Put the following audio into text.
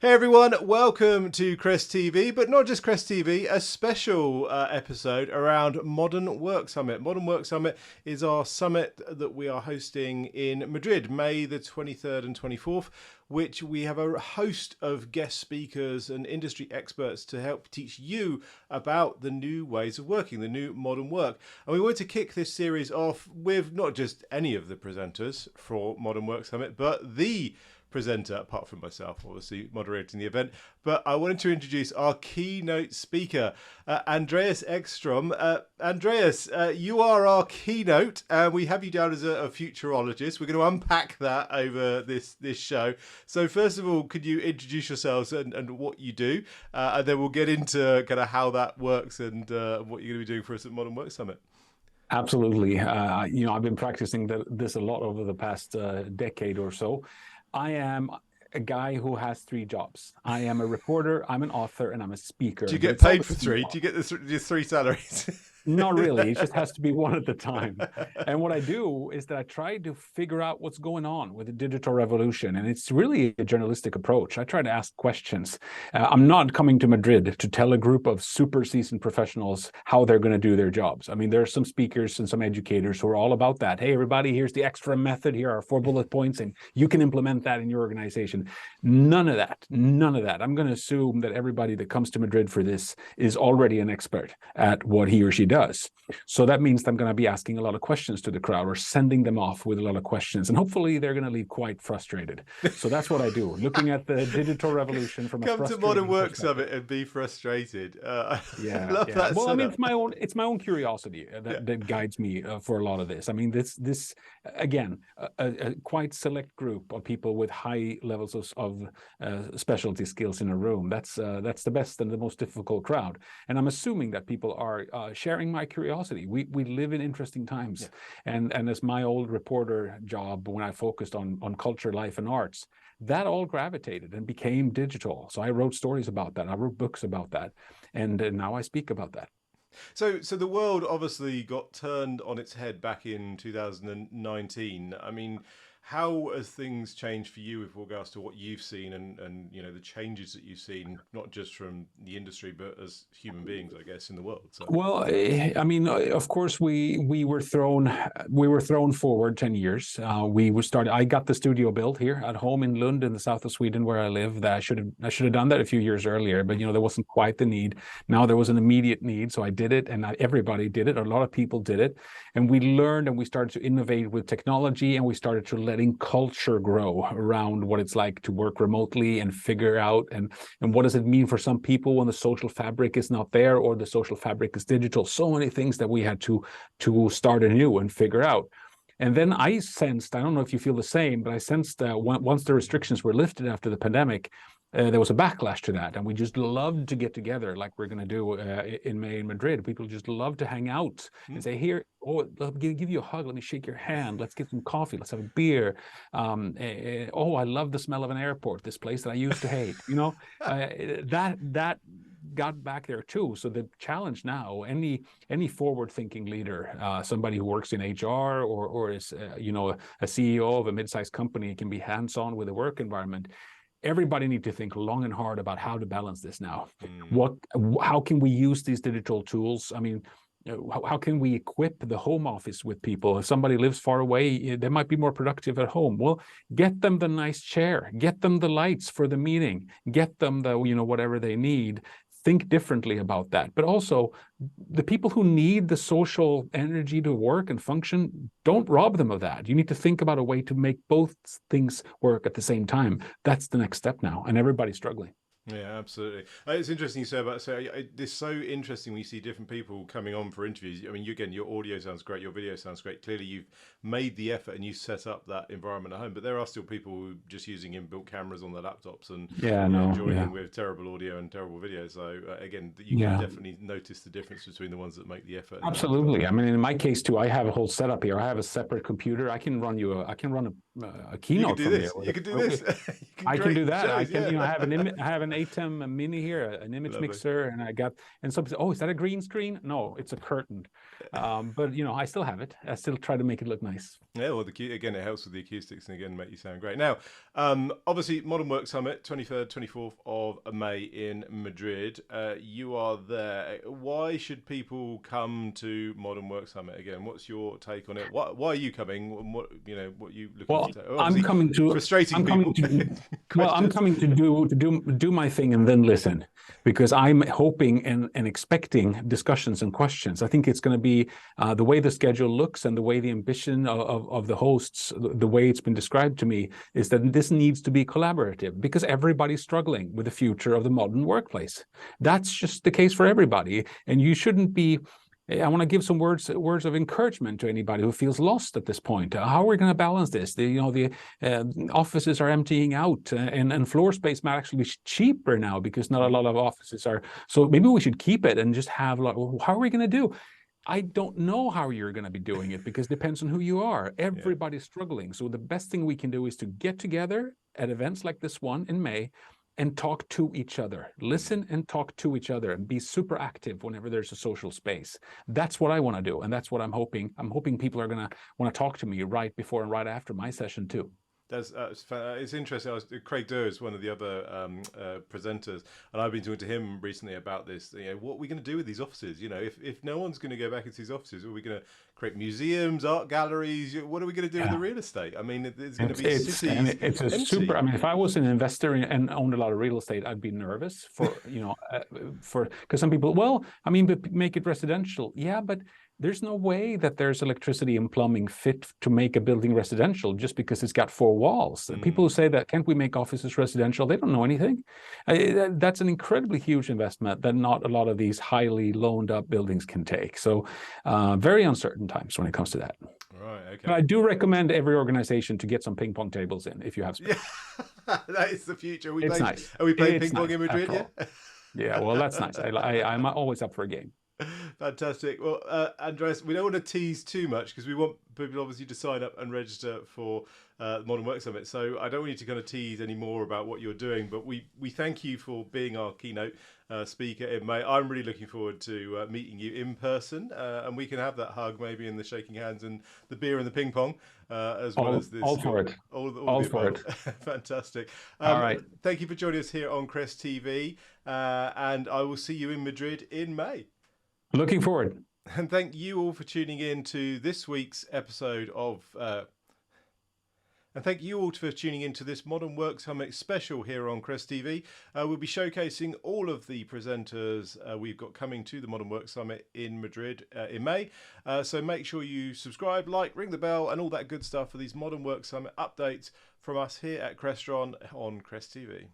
Hey everyone, welcome to Crest TV, but not just Crest TV, a special episode around Modern Work Summit. Modern Work Summit is our summit that we are hosting in Madrid, May the 23rd and 24th, which we have a host of guest speakers and industry experts to help teach you about the new ways of working, the new modern work. And we want to kick this series off with not just any of the presenters for Modern Work Summit, but the presenter, apart from myself, obviously moderating the event. But I wanted to introduce our keynote speaker, Andreas Ekstrom. Andreas, you are our keynote, and we have you down as a futurologist. We're going to unpack that over this show. So first of all, could you introduce yourselves and what you do? And then we'll get into kind of how that works and what you're going to be doing for us at Modern Work Summit. Absolutely. I've been practicing this a lot over the past decade or so. I am a guy who has three jobs. I am a reporter, I'm an author, and I'm a speaker. Do you get paid for three? Do you get the three salaries? Not really. It just has to be one at a time. And what I do is that I try to figure out what's going on with the digital revolution. And it's really a journalistic approach. I try to ask questions. I'm not coming to Madrid to tell a group of super seasoned professionals how they're going to do their jobs. I mean, there are some speakers and some educators who are all about that. Hey, everybody, here's the extra method. Here are 4 bullet points, and you can implement that in your organization. None of that. None of that. I'm going to assume that everybody that comes to Madrid for this is already an expert at what he or she does. So that means that I'm going to be asking a lot of questions to the crowd or sending them off with a lot of questions. And hopefully they're going to leave quite frustrated. So that's what I do, looking at the digital revolution from Come to Modern Work Summit and be frustrated. I love that. Well, setup. I mean, it's my own curiosity that guides me for a lot of this. I mean, this again, a quite select group of people with high levels of specialty skills in a room. That's the best and the most difficult crowd. And I'm assuming that people are sharing my curiosity. We live in interesting times, and as my old reporter job, when I focused on culture, life, and arts, that all gravitated and became digital. So I wrote stories about that. I wrote books about that, and now I speak about that. So the world obviously got turned on its head back in 2019. I mean, how has things changed for you with regards to what you've seen and you know the changes that you've seen, not just from the industry but as human beings, I guess, in the world? So. Well, I mean, of course, we were thrown forward 10 years. I got the studio built here at home in Lund in the south of Sweden where I live. That I should have done that a few years earlier, but there wasn't quite the need. Now there was an immediate need, so I did it, and not everybody did it. A lot of people did it, and we learned and we started to innovate with technology, and we started to letting culture grow around what it's like to work remotely and figure out and what does it mean for some people when the social fabric is not there or the social fabric is digital. So many things that we had to start anew and figure out. And then I sensed, I don't know if you feel the same, but I sensed that once the restrictions were lifted after the pandemic, there was a backlash to that, and we just loved to get together like we're going to do in May in Madrid. People just love to hang out and say, here, let me give you a hug, let me shake your hand, let's get some coffee, let's have a beer. Oh, I love the smell of an airport, this place that I used to hate. That got back there too. So the challenge now, any forward-thinking leader, somebody who works in HR or is a CEO of a mid-sized company, can be hands-on with the work environment. Everybody need to think long and hard about how to balance this now. How can we use these digital tools? I mean, how can we equip the home office with people? If somebody lives far away, they might be more productive at home. Well, get them the nice chair, get them the lights for the meeting, get them the whatever they need. Think differently about that. But also, the people who need the social energy to work and function, don't rob them of that. You need to think about a way to make both things work at the same time. That's the next step now, and everybody's struggling. Yeah, absolutely. It's interesting you say about it's so interesting when you see different people coming on for interviews. I mean, your audio sounds great, your video sounds great. Clearly, you've made the effort and you set up that environment at home. But there are still people who are just using inbuilt cameras on their laptops and joining with terrible audio and terrible video. So again, you can definitely notice the difference between the ones that make the effort. Absolutely. I mean, in my case too, I have a whole setup here. I have a separate computer. I can run a keynote. You can do this. You can do this. I can do that. I have an an ATEM Mini here, an image Lovely. mixer, and and some say, oh, is that a green screen? No, it's a curtain. But I still have it. I still try to make it look nice. Yeah, well, again, it helps with the acoustics and again, make you sound great. Now, obviously, Modern Work Summit, 23rd, 24th of May in Madrid. You are there. Why should people come to Modern Work Summit again? What's your take on it? Why are you coming? What are you looking to? I'm coming to frustrating people. I'm coming to do my thing and then listen, because I'm hoping and expecting discussions and questions. I think it's going to be the way the schedule looks and the way the ambition of the hosts, the way it's been described to me, is that this needs to be collaborative, because everybody's struggling with the future of the modern workplace. That's just the case for everybody, and you shouldn't be. I want to give some words of encouragement to anybody who feels lost at this point. How are we going to balance this? The offices are emptying out, and floor space might actually be cheaper now because not a lot of offices are. So maybe we should keep it and just have. How are we going to do? I don't know how you're going to be doing it, because it depends on who you are. Everybody's struggling. So the best thing we can do is to get together at events like this one in May and talk to each other, listen and talk to each other, and be super active whenever there's a social space. That's what I want to do. And that's what I'm hoping. I'm hoping people are going to want to talk to me right before and right after my session too. It's interesting. Craig Durr is one of the other presenters, and I've been talking to him recently about this. What are we going to do with these offices? If no one's going to go back into these offices, are we going to create museums, art galleries? What are we going to do with the real estate? I mean, it's going to be cities. It's a empty. Super. I mean, if I was an investor and owned a lot of real estate, I'd be nervous because some people, but make it residential. Yeah, but there's no way that there's electricity and plumbing fit to make a building residential just because it's got 4 walls. People who say that, can't we make offices residential? They don't know anything. That's an incredibly huge investment that not a lot of these highly loaned up buildings can take. So very uncertain times when it comes to that. Right, okay. But I do recommend every organization to get some ping pong tables in if you have space. Yeah, that is the future. Nice. Are we playing ping pong in Madrid yet? Yeah, well, that's nice. I'm always up for a game. Fantastic. Well, Andreas, we don't want to tease too much because we want people obviously to sign up and register for the Modern Work Summit. So I don't want you to kind of tease any more about what you're doing, but we thank you for being our keynote speaker in May. I'm really looking forward to meeting you in person, and we can have that hug maybe, and the shaking hands and the beer and the ping pong as well as this. All for it. All for it. Fantastic. All right. Thank you for joining us here on Crest TV, and I will see you in Madrid in May. Looking forward. And thank you all for tuning in to this week's episode of... And thank you all for tuning in to this Modern Work Summit special here on Crest TV. We'll be showcasing all of the presenters we've got coming to the Modern Work Summit in Madrid in May. So make sure you subscribe, like, ring the bell, and all that good stuff for these Modern Work Summit updates from us here at Crestron on Crest TV.